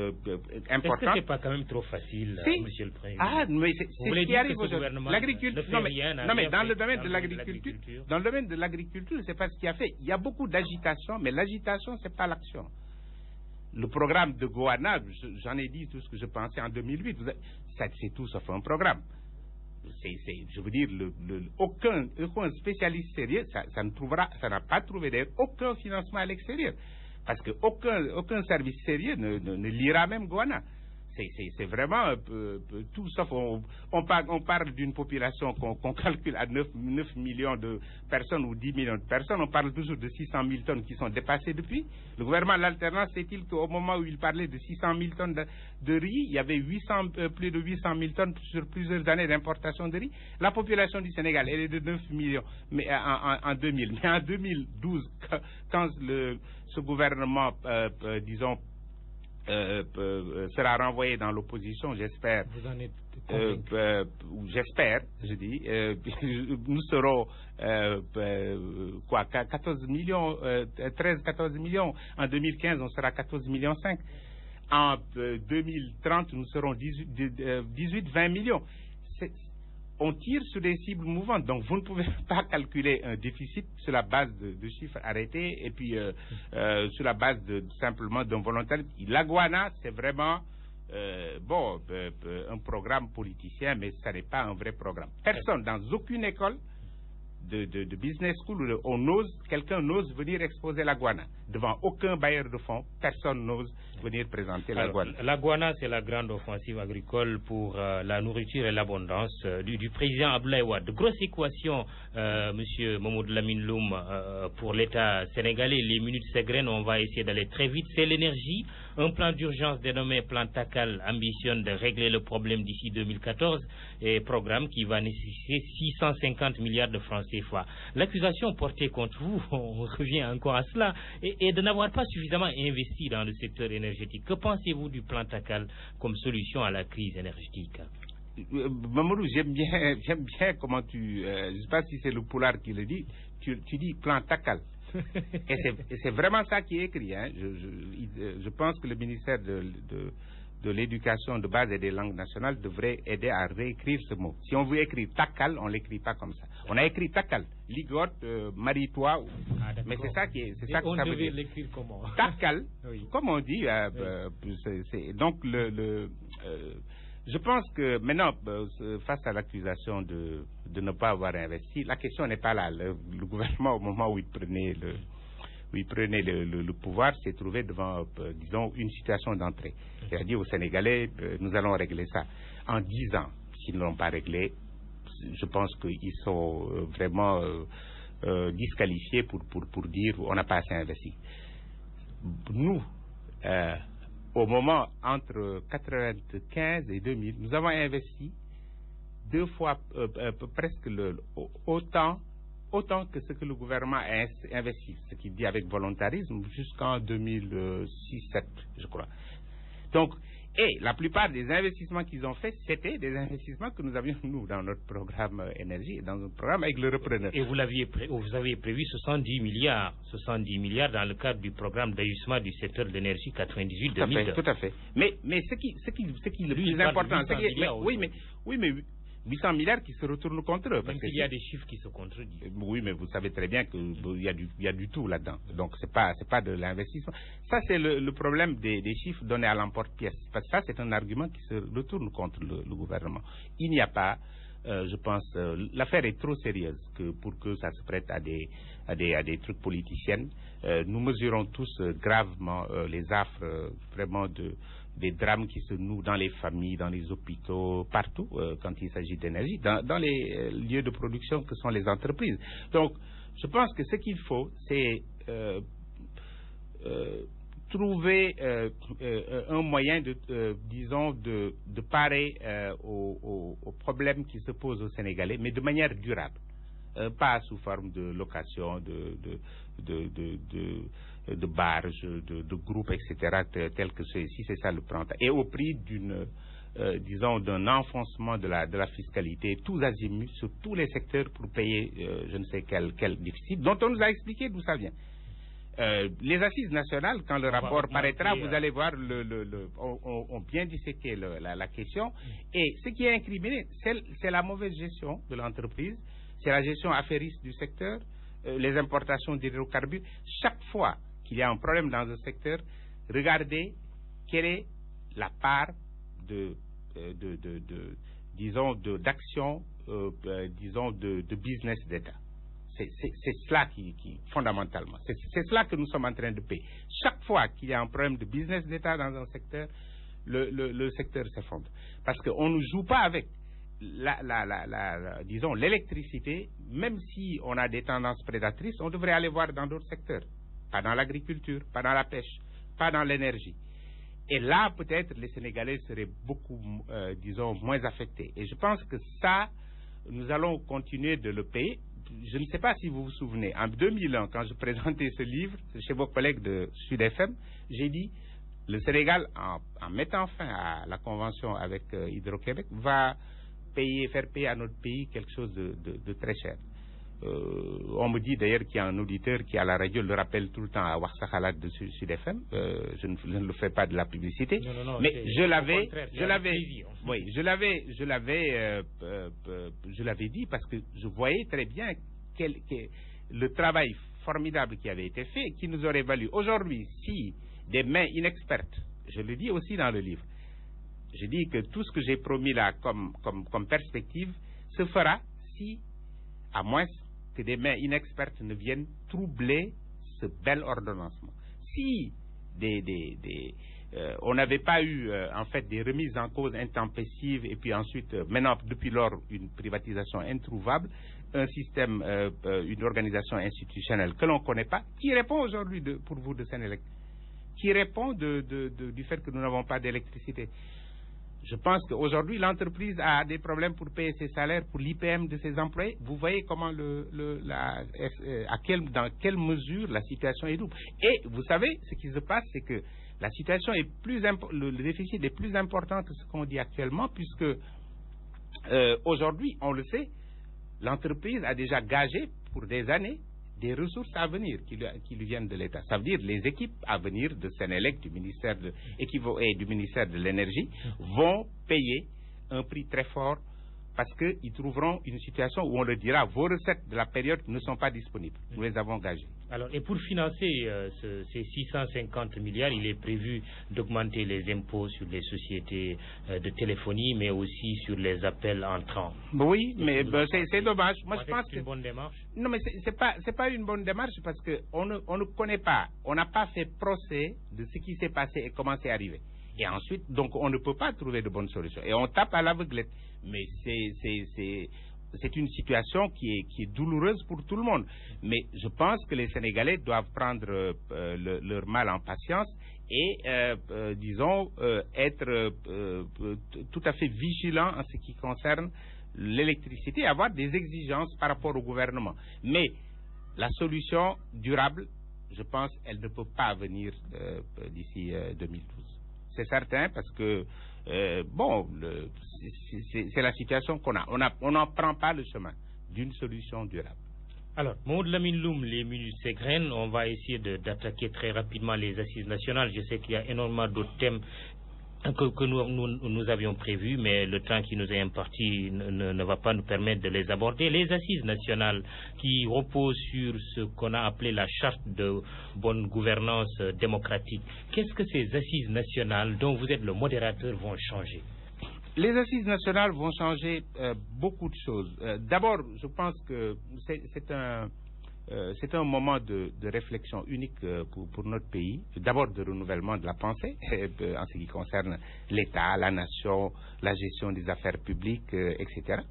importantes. Est-ce que ce n'est pas quand même trop facile, Monsieur le Président? Mais c'est ce qui arrive aujourd'hui. L'agriculture. Non, mais dans le domaine de l'agriculture, c'est pas ce qu'il a fait. Il y a beaucoup d'agitation, mais l'agitation, c'est pas l'action. Le programme de Goana, j'en ai dit tout ce que je pensais en 2008. C'est tout sauf un programme. Je veux dire, aucun spécialiste sérieux, ça n'a pas trouvé d'ailleurs aucun financement à l'extérieur. Parce qu'aucun service sérieux ne lira même Goana. C'est vraiment tout sauf. On parle d'une population qu'on calcule à 9 millions de personnes ou 10 millions de personnes. On parle toujours de 600 000 tonnes qui sont dépassées depuis. Le gouvernement de l'alternance, c'est-il qu'au moment où il parlait de 600 000 tonnes de riz, il y avait plus de 800 000 tonnes sur plusieurs années d'importation de riz. La population du Sénégal, elle est de 9 millions mais en 2000. Mais en 2012, quand ce gouvernement, disons, sera renvoyé dans l'opposition, j'espère. Vous en êtes j'espère, je dis. Nous serons 14 millions, 13-14 millions. En 2015, on sera 14 millions 5. En 2030, nous serons 18-20 millions. On tire sur des cibles mouvantes, donc vous ne pouvez pas calculer un déficit sur la base de chiffres arrêtés et puis sur la base simplement d'un volontaire. La Goana, c'est vraiment un programme politicien, mais ça n'est pas un vrai programme. Personne, dans aucune école de business school, quelqu'un n'ose venir exposer la Goana. Devant aucun bailleur de fonds, personne n'ose venir présenter la Goana. La Goana, c'est la grande offensive agricole pour la nourriture et l'abondance du président Abdoulaye Wade. De grosses équations, monsieur Mamadou Lamine Loum, pour l'État sénégalais. Les minutes s'égrènent, on va essayer d'aller très vite. C'est l'énergie. Un plan d'urgence dénommé Plan Takal ambitionne de régler le problème d'ici 2014 et programme qui va nécessiter 650 milliards de francs CFA. L'accusation portée contre vous, on revient encore à cela, est de n'avoir pas suffisamment investi dans le secteur énergétique. Que pensez-vous du Plan Takal comme solution à la crise énergétique? Mamadou, j'aime bien comment je ne sais pas si c'est le Poulard qui le dit, tu dis Plan Takal. Et c'est vraiment ça qui est écrit. Hein. Je pense que le ministère de l'Éducation de base et des langues nationales devrait aider à réécrire ce mot. Si on veut écrire Takal, on ne l'écrit pas comme ça. On a écrit Takal, ligote, marie-toi. Mais c'est ça qui est. C'est ça que ça veut dire. On devait l'écrire comment? Takal, oui. comme on dit. Donc Je pense que maintenant, face à l'accusation de ne pas avoir investi, la question n'est pas là. Le gouvernement, au moment où il prenait le pouvoir, s'est trouvé devant, disons, une situation d'entrée. Il a dit aux Sénégalais, nous allons régler ça. En 10 ans, s'ils ne l'ont pas réglé, je pense qu'ils sont vraiment disqualifiés pour dire on n'a pas assez investi. Nous, au moment entre 1995 et 2000, nous avons investi 2 fois, presque autant que ce que le gouvernement a investi, ce qu'il dit avec volontarisme, jusqu'en 2006-2007, je crois. Donc, et la plupart des investissements qu'ils ont faits, c'était des investissements que nous avions, nous, dans notre programme énergie, dans notre programme avec le repreneur. Et vous aviez prévu 70 milliards dans le cadre du programme d'ajustement du secteur de l'énergie 98-2002. Tout à fait. Mais ce qui est le plus important, c'est que... Oui, mais 800 milliards qui se retournent contre eux. Même qu'il y a des chiffres qui se contredisent. Oui, mais vous savez très bien qu'il y a du tout là-dedans. Donc, c'est pas de l'investissement. Ça, c'est le problème des chiffres donnés à l'emporte-pièce. Parce que ça, c'est un argument qui se retourne contre le gouvernement. Il n'y a pas, je pense, l'affaire est trop sérieuse pour que ça se prête à des trucs politiciennes. Nous mesurons tous gravement les affres vraiment des drames qui se nouent dans les familles, dans les hôpitaux, partout, quand il s'agit d'énergie, dans les lieux de production que sont les entreprises. Donc, je pense que ce qu'il faut, c'est trouver un moyen de parer aux problèmes qui se posent aux Sénégalais, mais de manière durable. Pas sous forme de location, de barges, de groupes, etc., tels que ceux-ci, c'est ça le plan. Et au prix d'un enfoncement de la fiscalité, tous azimuts, sur tous les secteurs, pour payer je ne sais quel déficit, dont on nous a expliqué d'où ça vient. Les assises nationales, quand le rapport paraîtra, vous allez voir, on bien disséqué la question. Et ce qui est incriminé, c'est la mauvaise gestion de l'entreprise, c'est la gestion affairiste du secteur, les importations d'hydrocarbures. Chaque fois qu'il y a un problème dans un secteur, regardez quelle est la part d'action, de business d'État. C'est cela qui fondamentalement, c'est cela que nous sommes en train de payer. Chaque fois qu'il y a un problème de business d'État dans un secteur, le secteur s'effondre. Parce qu'on ne joue pas avec l'électricité, même si on a des tendances prédatrices, on devrait aller voir dans d'autres secteurs. Pas dans l'agriculture, pas dans la pêche, pas dans l'énergie. Et là, peut-être, les Sénégalais seraient beaucoup, moins affectés. Et je pense que ça, nous allons continuer de le payer. Je ne sais pas si vous vous souvenez, en 2001, quand je présentais ce livre chez vos collègues de Sud FM, j'ai dit, le Sénégal, en mettant fin à la convention avec Hydro-Québec, va faire payer à notre pays quelque chose de très cher. On me dit d'ailleurs qu'il y a un auditeur qui à la radio le rappelle tout le temps à Warsakhalat de Sud FM. Je ne le fais pas de la publicité, mais je l'avais dit parce que je voyais très bien le travail formidable qui avait été fait, qui nous aurait valu aujourd'hui, si des mains inexpertes, je le dis aussi dans le livre, je dis que tout ce que j'ai promis là comme perspective se fera si, à moins que des mains inexpertes ne viennent troubler ce bel ordonnancement. Si on n'avait pas eu en fait des remises en cause intempestives et puis ensuite maintenant depuis lors une privatisation introuvable, un système, une organisation institutionnelle que l'on ne connaît pas, qui répond aujourd'hui pour vous de Sénélec, qui répond du fait que nous n'avons pas d'électricité. Je pense qu'aujourd'hui, l'entreprise a des problèmes pour payer ses salaires, pour l'IPM de ses employés. Vous voyez comment dans quelle mesure la situation est double. Et vous savez, ce qui se passe, c'est que la situation est le déficit est plus important que ce qu'on dit actuellement, puisque aujourd'hui, on le sait, l'entreprise a déjà gagé pour des années des ressources à venir qui lui viennent de l'État. Ça veut dire les équipes à venir de Sénélec, du ministère de l'Énergie, vont payer un prix très fort parce qu'ils trouveront une situation où on leur dira vos recettes de la période ne sont pas disponibles. Nous les avons gagées. Alors, et pour financer ces 650 milliards, il est prévu d'augmenter les impôts sur les sociétés de téléphonie, mais aussi sur les appels entrants. Oui, mais c'est dommage. Moi, je pense que c'est une bonne démarche. Non, mais c'est pas une bonne démarche parce que on ne connaît pas, on n'a pas fait procès de ce qui s'est passé et comment c'est arrivé. Et ensuite, donc, on ne peut pas trouver de bonnes solutions. Et on tape à l'aveuglette. Mais c'est une situation qui est douloureuse pour tout le monde. Mais je pense que les Sénégalais doivent prendre leur mal en patience et, disons, être tout à fait vigilants en ce qui concerne l'électricité et avoir des exigences par rapport au gouvernement. Mais la solution durable, je pense, elle ne peut pas venir d'ici 2012. C'est certain parce que, c'est la situation qu'on a. On n'en prend pas le chemin d'une solution durable. Alors, Mamadou Lamine Loum, les minutes s'égrènent. On va essayer d'attaquer très rapidement les assises nationales. Je sais qu'il y a énormément d'autres thèmes que nous avions prévus, mais le temps qui nous est imparti ne va pas nous permettre de les aborder. Les assises nationales qui reposent sur ce qu'on a appelé la charte de bonne gouvernance démocratique. Qu'est-ce que ces assises nationales, dont vous êtes le modérateur, vont changer? Les assises nationales vont changer beaucoup de choses. D'abord, je pense que c'est un moment de réflexion unique pour notre pays. D'abord de renouvellement de la pensée en ce qui concerne l'État, la nation, la gestion des affaires publiques, etc.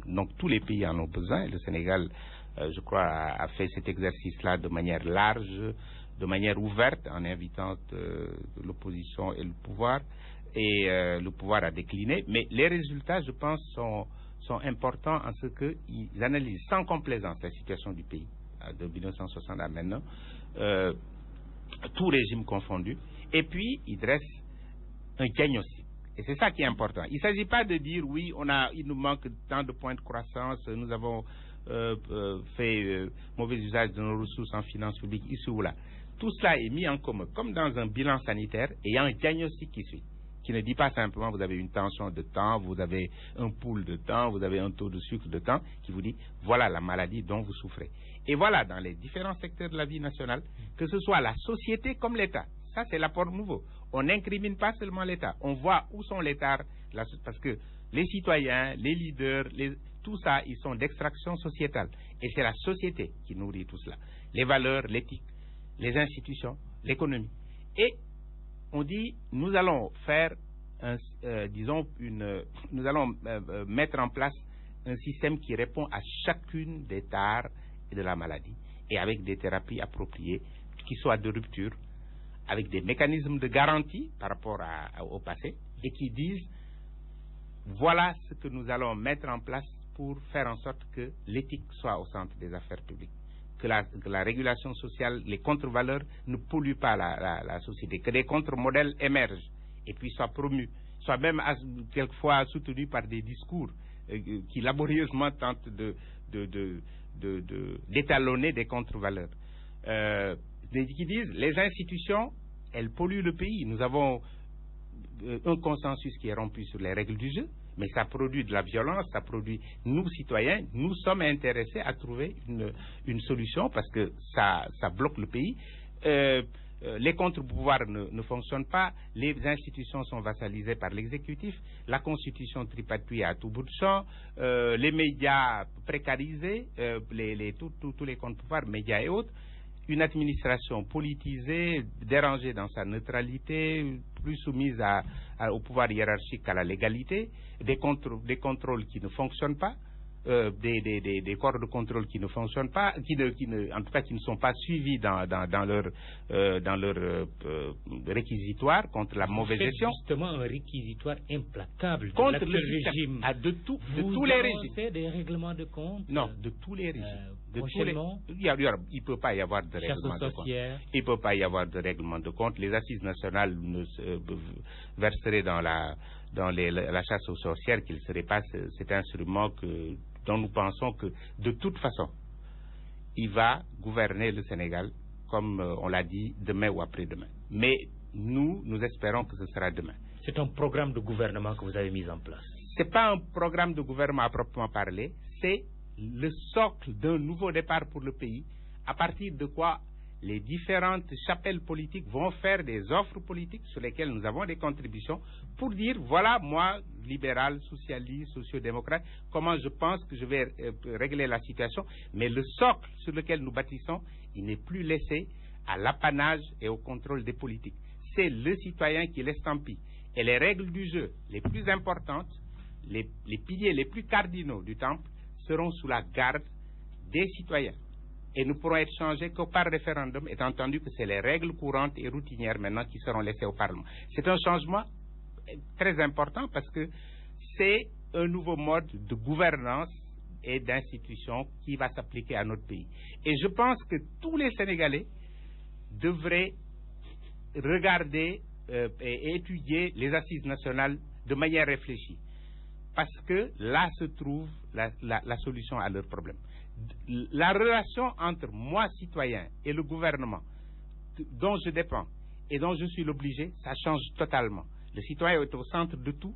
Donc tous les pays en ont besoin. Le Sénégal, je crois, a fait cet exercice-là de manière large, de manière ouverte, en invitant l'opposition et le pouvoir. Et le pouvoir a décliné. Mais les résultats, je pense, sont importants en ce qu'ils analysent sans complaisance la situation du pays de 1960 à maintenant, tout régime confondu, et puis ils dressent un diagnostic. Et c'est ça qui est important. Il ne s'agit pas de dire, oui, il nous manque tant de points de croissance, nous avons fait mauvais usage de nos ressources en finances publiques, ici ou là. Tout cela est mis en commun, comme dans un bilan sanitaire, et il y a un diagnostic qui suit, qui ne dit pas simplement vous avez une tension de temps, vous avez un pouls de temps, vous avez un taux de sucre de temps, qui vous dit voilà la maladie dont vous souffrez. Et voilà, dans les différents secteurs de la vie nationale, que ce soit la société comme l'État, ça c'est l'apport nouveau. On n'incrimine pas seulement l'État, on voit où sont les tares, parce que les citoyens, les leaders, tout ça, ils sont d'extraction sociétale. Et c'est la société qui nourrit tout cela. Les valeurs, l'éthique, les institutions, l'économie. Et on dit, nous allons faire, nous allons mettre en place un système qui répond à chacune des tares de la maladie et avec des thérapies appropriées qui soient de rupture, avec des mécanismes de garantie par rapport au passé et qui disent voilà ce que nous allons mettre en place pour faire en sorte que l'éthique soit au centre des affaires publiques, que la régulation sociale, les contre-valeurs ne polluent pas la société, que des contre-modèles émergent et puis soient promus, soient même quelquefois soutenus par des discours qui laborieusement tentent d'étalonner des contre-valeurs. Qui disent les institutions, elles polluent le pays. Nous avons un consensus qui est rompu sur les règles du jeu, mais ça produit de la violence, ça produit, nous citoyens, nous sommes intéressés à trouver une solution parce que ça bloque le pays. Les contre-pouvoirs ne fonctionnent pas, les institutions sont vassalisées par l'exécutif, la constitution tripatouille à tout bout de champ, les médias précarisés, tous les contre-pouvoirs, médias et autres, une administration politisée, dérangée dans sa neutralité, plus soumise au pouvoir hiérarchique qu'à la légalité, des contrôles qui ne fonctionnent pas, des corps de contrôle qui ne fonctionnent pas, en tout cas qui ne sont pas suivis dans leur réquisitoire contre la mauvaise gestion. Justement un réquisitoire implacable contre le régime. De tous les régimes. Des règlements de compte. Non, de tous les régimes. Prochainement, il ne peut pas y avoir de règlement de compte. Il ne peut pas y avoir de règlement de compte. Les assises nationales verseraient dans la chasse aux sorcières qu'il ne serait pas cet instrument dont nous pensons que, de toute façon, il va gouverner le Sénégal, comme on l'a dit, demain ou après-demain. Mais nous espérons que ce sera demain. C'est un programme de gouvernement que vous avez mis en place. Ce n'est pas un programme de gouvernement à proprement parler, c'est le socle d'un nouveau départ pour le pays, à partir de quoi les différentes chapelles politiques vont faire des offres politiques sur lesquelles nous avons des contributions pour dire, voilà, moi, libéral, socialiste, sociodémocrate, comment je pense que je vais régler la situation. Mais le socle sur lequel nous bâtissons, il n'est plus laissé à l'apanage et au contrôle des politiques. C'est le citoyen qui l'estampille. Et les règles du jeu les plus importantes, les piliers les plus cardinaux du temple, seront sous la garde des citoyens. Et ne pourront être changés que par référendum, étant entendu que c'est les règles courantes et routinières maintenant qui seront laissées au Parlement. C'est un changement très important parce que c'est un nouveau mode de gouvernance et d'institution qui va s'appliquer à notre pays. Et je pense que tous les Sénégalais devraient regarder et étudier les assises nationales de manière réfléchie. Parce que là se trouve la solution à leurs problèmes. La relation entre moi, citoyen, et le gouvernement dont je dépends et dont je suis l'obligé, ça change totalement. Le citoyen est au centre de tout.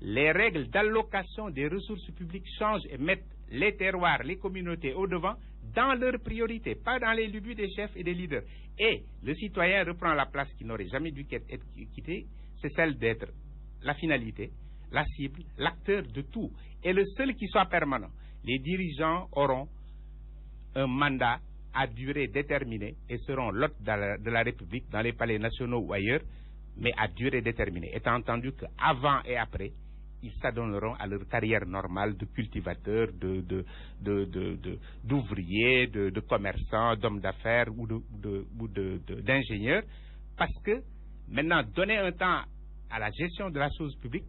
Les règles d'allocation des ressources publiques changent et mettent les terroirs, les communautés au devant dans leurs priorités, pas dans les lubies des chefs et des leaders. Et le citoyen reprend la place qui n'aurait jamais dû être quittée, c'est celle d'être la finalité, la cible, l'acteur de tout, et le seul qui soit permanent. Les dirigeants auront un mandat à durée déterminée et seront l'hôte de la République dans les palais nationaux ou ailleurs, mais à durée déterminée, étant entendu qu'avant et après, ils s'adonneront à leur carrière normale de cultivateurs, d'ouvriers, de commerçants, d'hommes d'affaires ou d'ingénieurs, parce que maintenant, donner un temps à la gestion de la chose publique,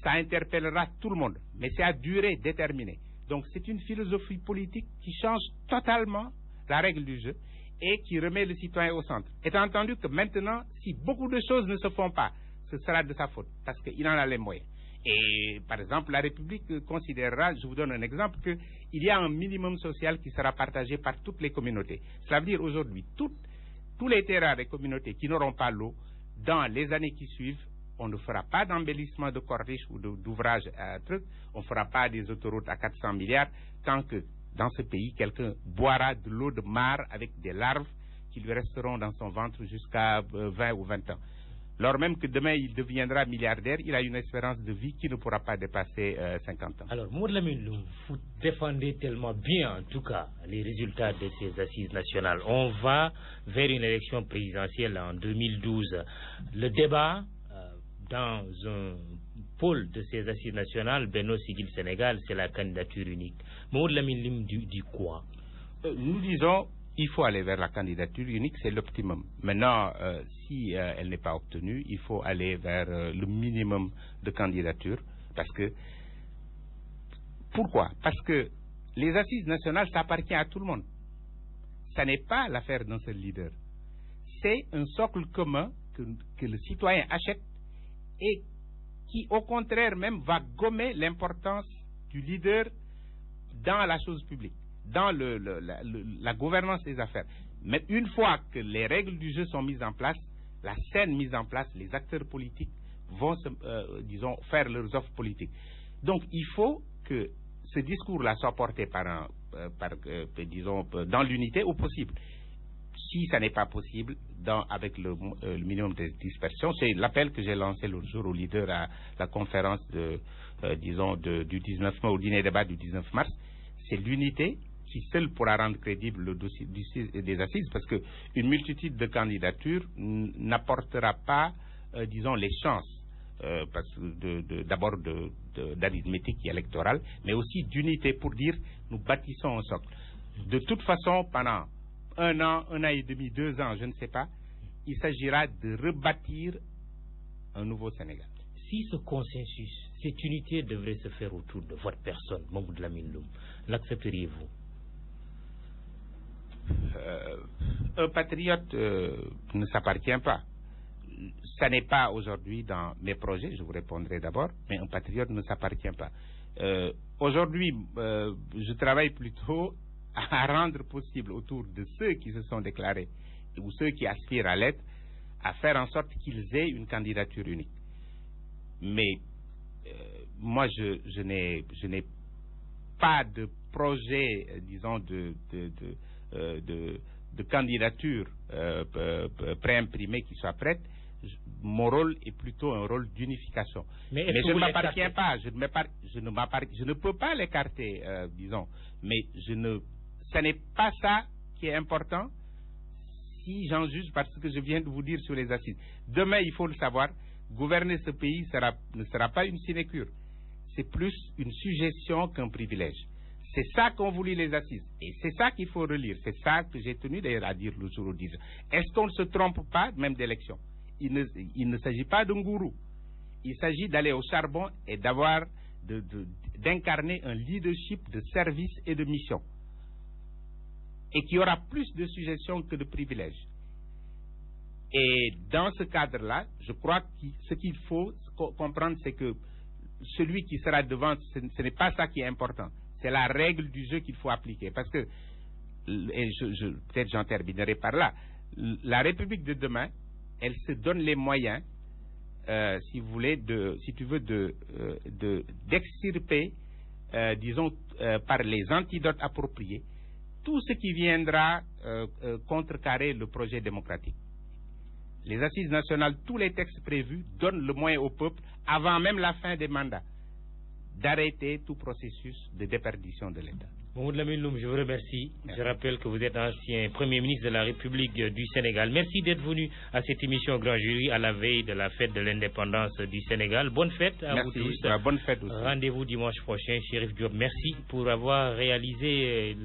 ça interpellera tout le monde, mais c'est à durée déterminée. Donc c'est une philosophie politique qui change totalement la règle du jeu et qui remet le citoyen au centre. Étant entendu que maintenant, si beaucoup de choses ne se font pas, ce sera de sa faute, parce qu'il en a les moyens. Et par exemple, la République considérera, je vous donne un exemple, qu'il y a un minimum social qui sera partagé par toutes les communautés. Cela veut dire aujourd'hui, tous les terrains des communautés qui n'auront pas l'eau, dans les années qui suivent, on ne fera pas d'embellissement de corniches ou d'ouvrages à trucs, on ne fera pas des autoroutes à 400 milliards tant que dans ce pays, quelqu'un boira de l'eau de mare avec des larves qui lui resteront dans son ventre jusqu'à 20 ou 20 ans. Lors même que demain il deviendra milliardaire, il a une espérance de vie qui ne pourra pas dépasser 50 ans. Alors, Mamadou Lamine Loum, vous défendez tellement bien, en tout cas, les résultats de ces assises nationales. On va vers une élection présidentielle en 2012. Le débat dans un pôle de ces assises nationales, Benno Siggil Sénégal, c'est la candidature unique. Mamadou Lamine Loum dit quoi? Nous disons, il faut aller vers la candidature unique, c'est l'optimum. Maintenant, si elle n'est pas obtenue, il faut aller vers le minimum de candidatures. Parce que, pourquoi? Parce que les assises nationales, ça appartient à tout le monde. Ça n'est pas l'affaire d'un seul leader. C'est un socle commun que le citoyen achète et qui, au contraire même, va gommer l'importance du leader dans la chose publique, dans la gouvernance des affaires. Mais une fois que les règles du jeu sont mises en place, la scène mise en place, les acteurs politiques vont, disons, faire leurs offres politiques. Donc, il faut que ce discours-là soit porté disons, dans l'unité au possible. Si ça n'est pas possible, avec le minimum de dispersion, c'est l'appel que j'ai lancé l'autre jour au leader à la conférence du 19 mai, au dîner débat du 19 mars, c'est l'unité qui seule pourra rendre crédible le dossier des assises, parce qu'une multitude de candidatures n'apportera pas, disons, les chances, d'abord d'arithmétique électorale, mais aussi d'unité pour dire nous bâtissons un socle. De toute façon, pendant un an et demi, 2 ans, je ne sais pas, il s'agira de rebâtir un nouveau Sénégal. Si ce consensus, cette unité devrait se faire autour de votre personne, Mamadou Lamine Loum, l'accepteriez-vous? Un patriote ne s'appartient pas. Ça n'est pas aujourd'hui dans mes projets, je vous répondrai d'abord, mais un patriote ne s'appartient pas. Aujourd'hui, je travaille plutôt à rendre possible autour de ceux qui se sont déclarés ou ceux qui aspirent à l'être, à faire en sorte qu'ils aient une candidature unique. Mais moi, je n'ai pas de projet, disons, de candidatures préimprimées qui soient prêtes. Mon rôle est plutôt un rôle d'unification. Mais je ne m'appartiens pas, je ne peux pas l'écarter, disons. Mais ce n'est pas ça qui est important si j'en juge parce que je viens de vous dire sur les assises. Demain, il faut le savoir, gouverner ce pays ne sera pas une sinécure. C'est plus une suggestion qu'un privilège. C'est ça qu'ont voulu les assises. Et c'est ça qu'il faut relire. C'est ça que j'ai tenu d'ailleurs à dire le jour où disent. Est-ce qu'on ne se trompe pas, même d'élection? Il ne s'agit pas d'un gourou. Il s'agit d'aller au charbon et d'incarner un leadership de service et de mission. Et qui aura plus de suggestions que de privilèges. Et dans ce cadre-là, je crois que ce qu'il faut comprendre, c'est que celui qui sera devant, ce n'est pas ça qui est important. C'est la règle du jeu qu'il faut appliquer. Parce que, et peut-être j'en terminerai par là, la République de demain, elle se donne les moyens, si vous voulez, d'extirper, disons, par les antidotes appropriés, tout ce qui viendra contrecarrer le projet démocratique. Les assises nationales, tous les textes prévus donnent le moyen au peuple, avant même la fin des mandats, d'arrêter tout processus de déperdition de l'État. Mamadou Lamine Loum, je vous remercie. Merci. Je rappelle que vous êtes ancien Premier ministre de la République du Sénégal. Merci d'être venu à cette émission Grand Jury à la veille de la fête de l'indépendance du Sénégal. Bonne fête à vous tous. Bonne fête aussi. Rendez-vous dimanche prochain, Chérif Diop. Merci pour avoir réalisé